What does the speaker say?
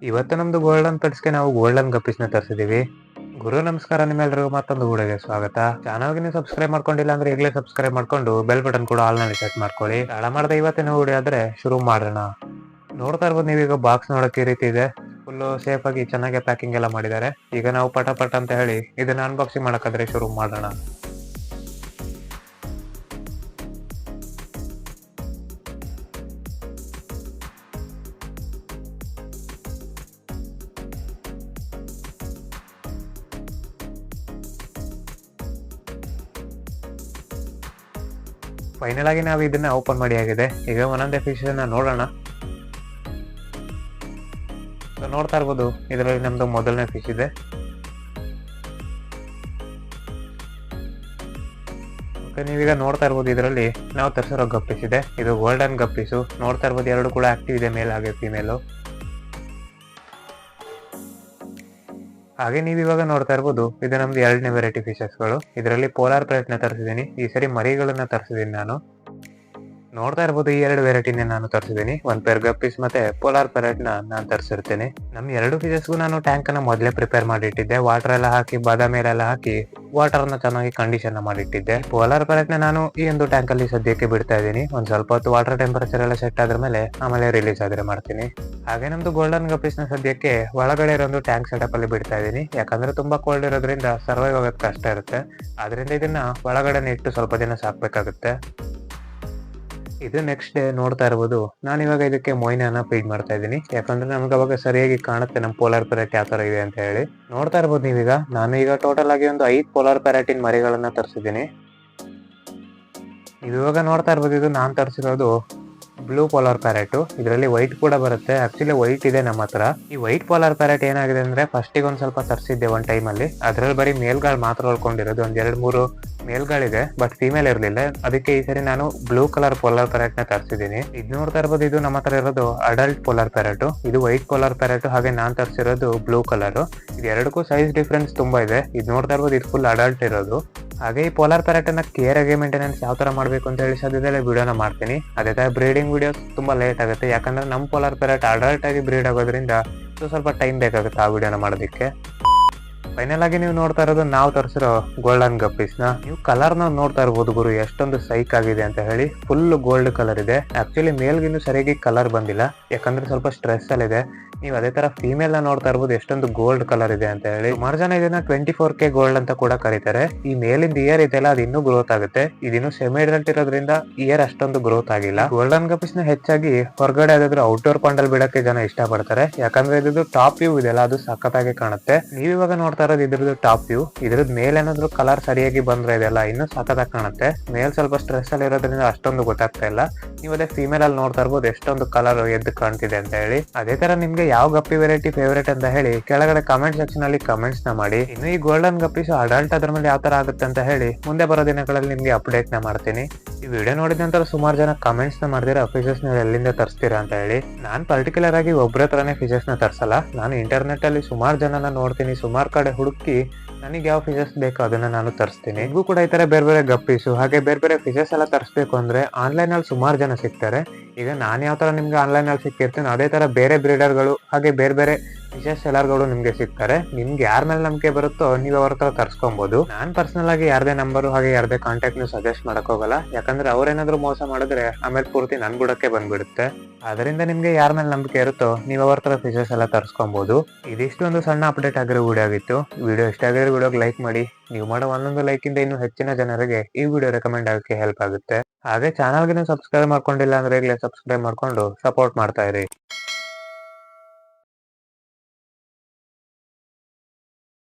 ಇವತ್ತು ನಮ್ದು ಗೋಲ್ಡನ್ ಪೆಟ್ಸ್ಗೆ ನಾವು ಗೋಲ್ಡನ್ ಗಪ್ಪೀಸ್ನ ತರಿಸಿದೀವಿ. ಗುರು ನಮಸ್ಕಾರ, ನಿಮ್ಮೆಲ್ಲರಿಗೂ ಮತ್ತೊಂದು ವಿಡಿಯೋಗೆ ಸ್ವಾಗತ. ಚಾನಲ್ಗೆ ನೀವು ಸಬ್ಸ್ಕ್ರೈಬ್ ಮಾಡ್ಕೊಂಡಿಲ್ಲ ಅಂದ್ರೆ ಈಗಲೇ ಸಬ್ಸ್ಕ್ರೈಬ್ ಮಾಡ್ಕೊಂಡು ಬೆಲ್ ಬಟನ್ ಕೂಡ ಆಲ್ ನಲ್ಲಿ ಸೆಟ್ ಮಾಡ್ಕೊಳ್ಳಿ. ತಡ ಮಾಡದೆ ಇವತ್ತಿನ ವಿಡಿಯೋ ಆದ್ರೆ ಶುರು ಮಾಡೋಣ. ನೋಡ್ತಾ ಇರ್ಬೋದು ನೀವೀಗ ಬಾಕ್ಸ್ ನೋಡಕ್ಕೆ ಈ ರೀತಿ ಇದೆ. ಫುಲ್ ಸೇಫ್ ಆಗಿ ಚೆನ್ನಾಗಿ ಪ್ಯಾಕಿಂಗ್ ಎಲ್ಲ ಮಾಡಿದ್ದಾರೆ. ಈಗ ನಾವು ಪಟ ಅಂತ ಹೇಳಿ ಇದನ್ನ ಅನ್ಬಾಕ್ಸಿಂಗ್ ಮಾಡಕ್ಕಾದ್ರೆ ಶುರು ಮಾಡೋಣ. ಫೈನಲ್ ಆಗಿ ನಾವು ಇದನ್ನ ಓಪನ್ ಮಾಡಿ ಆಗಿದೆ. ಈಗ ಒಂದೊಂದೇ ಫಿಶ್ ನೋಡೋಣ. ನೋಡ್ತಾ ಇರ್ಬೋದು ಇದರಲ್ಲಿ ನಮ್ದು ಮೊದಲನೇ ಫಿಶ್ ಇದೆ. ನೀವೀಗ ನೋಡ್ತಾ ಇರ್ಬೋದು ಇದರಲ್ಲಿ ನಾವು ತರಿಸಿರೋ ಗಪ್ಪೀಸ್ ಇದೆ. ಇದು ಗೋಲ್ಡನ್ ಗಪ್ಪೀಸು. ನೋಡ್ತಾ ಇರ್ಬೋದು ಎರಡು ಕೂಡ ಆಕ್ಟಿವ್ ಇದೆ, ಮೇಲ್ ಹಾಗೆ ಫಿಮೇಲು. ಹಾಗೆ ನೀವು ಇವಾಗ ನೋಡ್ತಾ ಇರ್ಬೋದು ಇದು ನಮ್ದು ಎರಡನೇ ವೆರೈಟಿ ಫಿಶಸ್ಗಳು. ಇದರಲ್ಲಿ ಪೋಲಾರ್ ಪ್ಯಾರೆಟ್ ನ ತರಿಸಿದೀನಿ. ಈ ಸರಿ ಮರಿಗಳನ್ನ ತರಿಸಿದೀನಿ ನಾನು. ನೋಡ್ತಾ ಇರ್ಬೋದು ಈ ಎರಡು ವೆರೈಟಿನೇ ನಾನು ತರಿಸಿದೀನಿ. ಒಂದ್ ಪೇರ್ ಗಪ್ಪೀಸ್ ಮತ್ತೆ ಪೋಲಾರ್ ಪ್ಯಾರೆಟ್ ನಾನು ತರಿಸಿರ್ತೇನೆ. ನಮ್ ಎರಡು ಫಿಶಸ್ಗೂ ನಾನು ಟ್ಯಾಂಕ್ ಅನ್ನ ಮೊದಲೇ ಪ್ರಿಪೇರ್ ಮಾಡಿಟ್ಟಿದ್ದೆ. ವಾಟರ್ ಎಲ್ಲ ಹಾಕಿ ಬಾದಾಮಿ ಎಲ್ಲ ಹಾಕಿ ವಾಟರ್ ನ ಚೆನ್ನಾಗಿ ಕಂಡೀಷನ್ ಮಾಡಿಟ್ಟಿದ್ದೆ. ಪೋಲಾರ್ ಪ್ಯಾರೆಟ್ ನಾನು ಈ ಒಂದು ಟ್ಯಾಂಕ್ ಅಲ್ಲಿ ಸದ್ಯಕ್ಕೆ ಬಿಡ್ತಾ ಇದ್ದೀನಿ. ಒಂದ್ ಸ್ವಲ್ಪ ಹೊತ್ತು ವಾಟರ್ ಟೆಂಪರೇಚರ್ ಎಲ್ಲ ಸೆಟ್ ಆದ್ರ ಆಮೇಲೆ ರಿಲೀಸ್ ಆದ್ರೆ ಮಾಡ್ತೀನಿ. ಹಾಗೆ ನಮ್ದು ಗೋಲ್ಡನ್ ಗಪ್ಪೀಸ್ ನ ಸದ್ಯಕ್ಕೆ ಒಳಗಡೆ ಇರೋ ಒಂದು ಟ್ಯಾಂಕ್ ಸೆಟಪ್ ಅಲ್ಲಿ ಬಿಡ್ತಾ ಇದೀನಿ. ಯಾಕಂದ್ರೆ ತುಂಬಾ ಕೋಲ್ಡ್ ಇರೋದ್ರಿಂದ ಸರ್ವೈವ್ ಆಗೋದ್ ಕಷ್ಟ ಇರುತ್ತೆ. ಅದರಿಂದ ಇದನ್ನ ಒಳಗಡೆ ಇಟ್ಟು ಸ್ವಲ್ಪ ದಿನ ಸಾಕ್ಬೇಕಾಗುತ್ತೆ. ಇದು ನೆಕ್ಸ್ಟ್ ಡೇ ನೋಡ್ತಾ ಇರ್ಬೋದು ನಾನು ಇವಾಗ ಇದಕ್ಕೆ ಮೊಯ್ನಾನ ಫೀಡ್ ಮಾಡ್ತಾ ಇದ್ದೀನಿ. ಯಾಕಂದ್ರೆ ನಮ್ಗೆ ಅವಾಗ ಸರಿಯಾಗಿ ಕಾಣುತ್ತೆ ನಮ್ ಪೋಲಾರ್ ಪ್ಯಾರೆಟ್ ಯಾವ ತರ ಇದೆ ಅಂತ ಹೇಳಿ. ನೋಡ್ತಾ ಇರ್ಬೋದು ನೀವೀಗ ನಾನು ಈಗ ಟೋಟಲ್ ಆಗಿ ಒಂದು 5 ಪೋಲಾರ್ ಪ್ಯಾರೆಟಿನ್ ಮರಿಗಳನ್ನ ತರಿಸಿದ್ದೀನಿ. ಇವಾಗ ನೋಡ್ತಾ ಇರ್ಬೋದು ಇದು ನಾನ್ ತರಿಸಿರೋದು ಬ್ಲೂ ಪೋಲಾರ್ ಪ್ಯಾರೆಟ್. ಇದರಲ್ಲಿ ವೈಟ್ ಕೂಡ ಬರುತ್ತೆ. ಆಕ್ಚುಲಿ ವೈಟ್ ಇದೆ ನಮ್ಮ ಹತ್ರ. ಈ ವೈಟ್ ಪೋಲಾರ್ ಪ್ಯಾರೆಟ್ ಏನಾಗಿದೆ ಅಂದ್ರೆ ಫಸ್ಟಿಗೆ ಒಂದ್ ಸ್ವಲ್ಪ ತರಿಸಿದ್ದೆ ಒಂದ್ ಟೈಮ್ ಅಲ್ಲಿ. ಅದ್ರಲ್ಲಿ ಬರೀ ಮೇಲ್ಗಾಳ್ ಮಾತ್ರ ಉಳ್ಕೊಂಡಿರೋದು. ಒಂದ್ 2-3 ಮೇಲ್ಗಳಿದೆ, ಬಟ್ ಫಿಮೇಲ್ ಇರ್ಲಿಲ್ಲ. ಅದಕ್ಕೆ ಈ ಸರಿ ನಾನು ಬ್ಲೂ ಕಲರ್ ಪೋಲಾರ್ ಪ್ಯಾರೆಟ್ ನ ತರಿಸಿದೀನಿ. ಇದು ನೋಡ್ತಾ ಇರ್ಬೋದು ಇದು ನಮ್ಮ ಹತ್ರ ಇರೋದು ಅಡಲ್ಟ್ ಪೋಲಾರ್ ಪ್ಯಾರೆಟ್. ಇದು ವೈಟ್ ಪೋಲಾರ್ ಪ್ಯಾರೆಟ್. ಹಾಗೆ ನಾನ್ ತರಿಸಿರೋದು ಬ್ಲೂ ಕಲರ್. ಇದು ಎರಡಕ್ಕೂ ಸೈಜ್ ಡಿಫ್ರೆನ್ಸ್ ತುಂಬಾ ಇದೆ. ಇದು ನೋಡ್ತಾ ಇರ್ಬೋದು ಇದು ಫುಲ್ ಅಡಲ್ಟ್ ಇರೋದು. ಹಾಗೆ ಈ ಪೋಲಾರ್ ಪ್ಯಾರೆಟ್ ಅನ್ನ ಕೇರ್ ಆಗಿ ಮೇಂಟೆನೆನ್ಸ್ ಯಾವ ತರ ಮಾಡ್ಬೇಕು ಅಂತ ಹೇಳಿ ಸದ್ಯದಲ್ಲೇ ವಿಡಿಯೋನ ಮಾಡ್ತೀನಿ. ಅದೇ ತರ ಬ್ರೀಡಿಂಗ್ ವಿಡಿಯೋಸ್ ತುಂಬಾ ಲೇಟ್ ಆಗುತ್ತೆ. ಯಾಕಂದ್ರೆ ನಮ್ ಪೋಲಾರ್ ಪ್ಯಾರೆಟ್ ಅಡಲ್ಟ್ ಆಗಿ ಬ್ರೀಡ್ ಆಗೋದ್ರಿಂದ ಸ್ವಲ್ಪ ಟೈಮ್ ಬೇಕಾಗುತ್ತೆ ಆ ವಿಡಿಯೋನ ಮಾಡೋದಕ್ಕೆ. ಫೈನಲ್ ಆಗಿ ನೀವು ನೋಡ್ತಾ ಇರೋದು ನಾವು ತರಿಸಿರೋ ಗೋಲ್ಡನ್ ಗಪ್ಪೀಸ್ ನ. ನೀವು ಕಲರ್ ನ ನೋಡ್ತಾ ಇರ್ಬೋದು ಗುರು ಎಷ್ಟೊಂದು ಸೈಕ್ ಆಗಿದೆ ಅಂತ ಹೇಳಿ. ಫುಲ್ ಗೋಲ್ಡ್ ಕಲರ್ ಇದೆ. ಆಕ್ಚುಲಿ ಮೇಲ್ಗಿನ್ನು ಸರಿಯಾಗಿ ಕಲರ್ ಬಂದಿಲ್ಲ, ಯಾಕಂದ್ರೆ ಸ್ವಲ್ಪ ಸ್ಟ್ರೆಸ್ ಅಲ್ಲಿ ಇದೆ. ನೀವು ಅದೇ ತರ ಫಿಮೇಲ್ ನ ನೋಡ್ತಾ ಇರ್ಬೋದು ಎಷ್ಟೊಂದು ಗೋಲ್ಡ್ ಕಲರ್ ಇದೆ ಅಂತ ಹೇಳಿ. ಸುಮಾರು ಜನ ಇದನ್ನ 24K ಗೋಲ್ಡ್ ಅಂತ ಕೂಡ ಕರೀತಾರೆ. ಈ ಮೇಲಿಂದ ಇಯರ್ ಇದೆಲ್ಲ ಅದು ಇನ್ನೂ ಗ್ರೋತ್ ಆಗುತ್ತೆ. ಇದಿನ್ನು ಸೆಮಿ ಅಡಲ್ಟ್ ಇರೋದ್ರಿಂದ ಇಯರ್ ಅಷ್ಟೊಂದು ಗ್ರೋತ್ ಆಗಿಲ್ಲ. ಗೋಲ್ಡನ್ ಗಪ್ಪೀಸ್ ನ ಹೆಚ್ಚಾಗಿ ಹೊರಗಡೆ ಯಾವ್ದಾದ್ರು ಔಟ್ಡೋರ್ ಪಾಂಡಲ್ ಬಿಡಕ್ಕೆ ಜನ ಇಷ್ಟ ಪಡ್ತಾರೆ. ಯಾಕಂದ್ರೆ ಇದ್ದು ಟಾಪ್ ವ್ಯೂ ಇದೆಲ್ಲ ಅದು ಸಖತ್ತಾಗಿ ಕಾಣುತ್ತೆ. ನೀವು ಇವಾಗ ನೋಡ್ತಾ ಇರೋದು ಇದ್ರದ್ದು ಟಾಪ್ ವ್ಯೂ. ಇದ್ರದ್ದು ಮೇಲೆ ಏನಾದ್ರು ಕಲರ್ ಸರಿಯಾಗಿ ಬಂದ್ರೆ ಇದೆಲ್ಲ ಇನ್ನೂ ಸಖತ್ತಾಗಿ ಕಾಣುತ್ತೆ. ಮೇಲ್ ಸ್ವಲ್ಪ ಸ್ಟ್ರೆಸ್ ಅಲ್ಲಿ ಇರೋದ್ರಿಂದ ಅಷ್ಟೊಂದು ಗೊತ್ತಾಗ್ತಾ ಇಲ್ಲ. ನೀವು ಅದೇ ಫಿಮೇಲ್ ಅಲ್ಲಿ ನೋಡ್ತಾ ಇರ್ಬೋದು ಎಷ್ಟೊಂದು ಕಲರ್ ಎದ್ದು ಕಾಣ್ತಿದೆ ಅಂತ ಹೇಳಿ. ಅದೇ ತರ ನಿಮ್ಗೆ ಯಾವ ಗಪ್ಪಿ ವೆರೈಟಿ ಫೇವರೇಟ್ ಅಂತ ಹೇಳಿ ಕೆಳಗಡೆ ಕಮೆಂಟ್ ಸೆಕ್ಷನ್ ಅಲ್ಲಿ ಕಮೆಂಟ್ಸ್ ನ ಮಾಡಿ. ಇನ್ನು ಈ ಗೋಲ್ಡನ್ ಗಪ್ಪೀಸ್ ಅಡಲ್ಟ್ ಅದ್ರ ಮೇಲೆ ಯಾವ ತರ ಆಗುತ್ತೆ ಅಂತ ಹೇಳಿ ಮುಂದೆ ಬರೋ ದಿನಗಳಲ್ಲಿ ನಿಮ್ಗೆ ಅಪ್ಡೇಟ್ ನ ಮಾಡ್ತೀನಿ. ಈ ವಿಡಿಯೋ ನೋಡಿದ ನಂತರ ಸುಮಾರು ಜನ ಕಮೆಂಟ್ಸ್ ನ ಮಾಡಿದ್ರೆ ಫಿಶಸ್ ನ ಎಲ್ಲಿಂದ ತರಿಸ್ತೀರಾ ಅಂತ ಹೇಳಿ. ನಾನ್ ಪರ್ಟಿಕ್ಯುಲರ್ ಆಗಿ ಒಬ್ಬರ ತರನೇ ಫಿಶಸ್ ನ ತರ್ಸಲ್ಲ. ನಾನು ಇಂಟರ್ನೆಟ್ ಅಲ್ಲಿ ಸುಮಾರು ಜನನ ನೋಡ್ತೀನಿ, ಸುಮಾರು ಕಡೆ ಹುಡುಕಿ ನನಗೆ ಯಾವ ಫಿಶಸ್ ಬೇಕೋ ಅದನ್ನ ನಾನು ತರಿಸ್ತೀನಿ. ನಿಮಗೂ ಕೂಡ ಈ ತರ ಬೇರೆ ಬೇರೆ ಗಪ್ಪೀಸು ಹಾಗೆ ಬೇರೆ ಬೇರೆ ಫಿಶಸ್ ಎಲ್ಲ ತರಿಸ್ಬೇಕು ಅಂದ್ರೆ ಆನ್ಲೈನ್ ಅಲ್ಲಿ ಸುಮಾರು ಜನ ಸಿಗ್ತಾರೆ. ಈಗ ನಾನು ಯಾವ ತರ ನಿಮ್ಗೆ ಆನ್ಲೈನ್ ಅಲ್ಲಿ ಸಿಕ್ಕಿರ್ತೀನಿ ಅದೇ ತರ ಬೇರೆ ಬ್ರೀಡರ್ಗಳು ಹಾಗೆ ಬೇರೆ ಬೇರೆ ಫಿಶಸ್ ಸೆಲ್ಲರ್ಗಳು ನಿಮ್ಗೆ ಸಿಗ್ತಾರೆ. ನಿಮ್ಗೆ ಯಾರ ಮೇಲೆ ನಂಬಿಕೆ ಬರುತ್ತೋ ನೀವು ಅವ್ರ ಹತ್ರ ತರ್ಸ್ಕೊಬಹುದು. ನಾನ್ ಪರ್ಸನಲ್ ಆಗಿ ಯಾರದೇ ನಂಬರ್ ಹಾಗೆ ಯಾರದೇ ಕಾಂಟ್ಯಾಕ್ಟ್ ನ ಸಜೆಸ್ಟ್ ಮಾಡಕ್ ಹೋಗಲ್ಲ. ಯಾಕಂದ್ರೆ ಅವ್ರೇನಾದ್ರು ಮೋಸ ಮಾಡಿದ್ರೆ ಆಮೇಲೆ ಪೂರ್ತಿ ನನ್ ಬುಡಕ್ಕೆ ಬಂದ್ಬಿಡುತ್ತೆ. ಅದರಿಂದ ನಿಮ್ಗೆ ಯಾರ ಮೇಲೆ ನಂಬಿಕೆ ಇರುತ್ತೋ ನೀವು ಅವ್ರ ಹತ್ರ ಫಿಶಸ್ ಎಲ್ಲ ತರ್ಸ್ಕೊಬಹುದು. ಇದಿಷ್ಟು ಒಂದು ಸಣ್ಣ ಅಪ್ಡೇಟ್ ಆಗಿರೋ ವಿಡಿಯೋ ಆಗಿತ್ತು. ವಿಡಿಯೋ ಇಷ್ಟ ಆಗಿರೋ ವಿಡಿಯೋಗೆ ಲೈಕ್ ಮಾಡಿ. ನೀವು ಮಾಡೋ ಒಂದೊಂದು ಲೈಕ್ ಇಂದ ಇನ್ನೂ ಹೆಚ್ಚಿನ ಜನರಿಗೆ ಈ ವಿಡಿಯೋ ರೆಕಮೆಂಡ್ ಆಗಕ್ಕೆ ಹೆಲ್ಪ್ ಆಗುತ್ತೆ. ಹಾಗೆ ಚಾನಲ್ಗೆ ಸಬ್ಸ್ಕ್ರೈಬ್ ಮಾಡ್ಕೊಂಡಿಲ್ಲ ಅಂದ್ರೆ ಈಗಲೇ ಸಬ್ಸ್ಕ್ರೈಬ್ ಮಾಡ್ಕೊಂಡು ಸಪೋರ್ಟ್ ಮಾಡ್ತಾ ಇರಿ.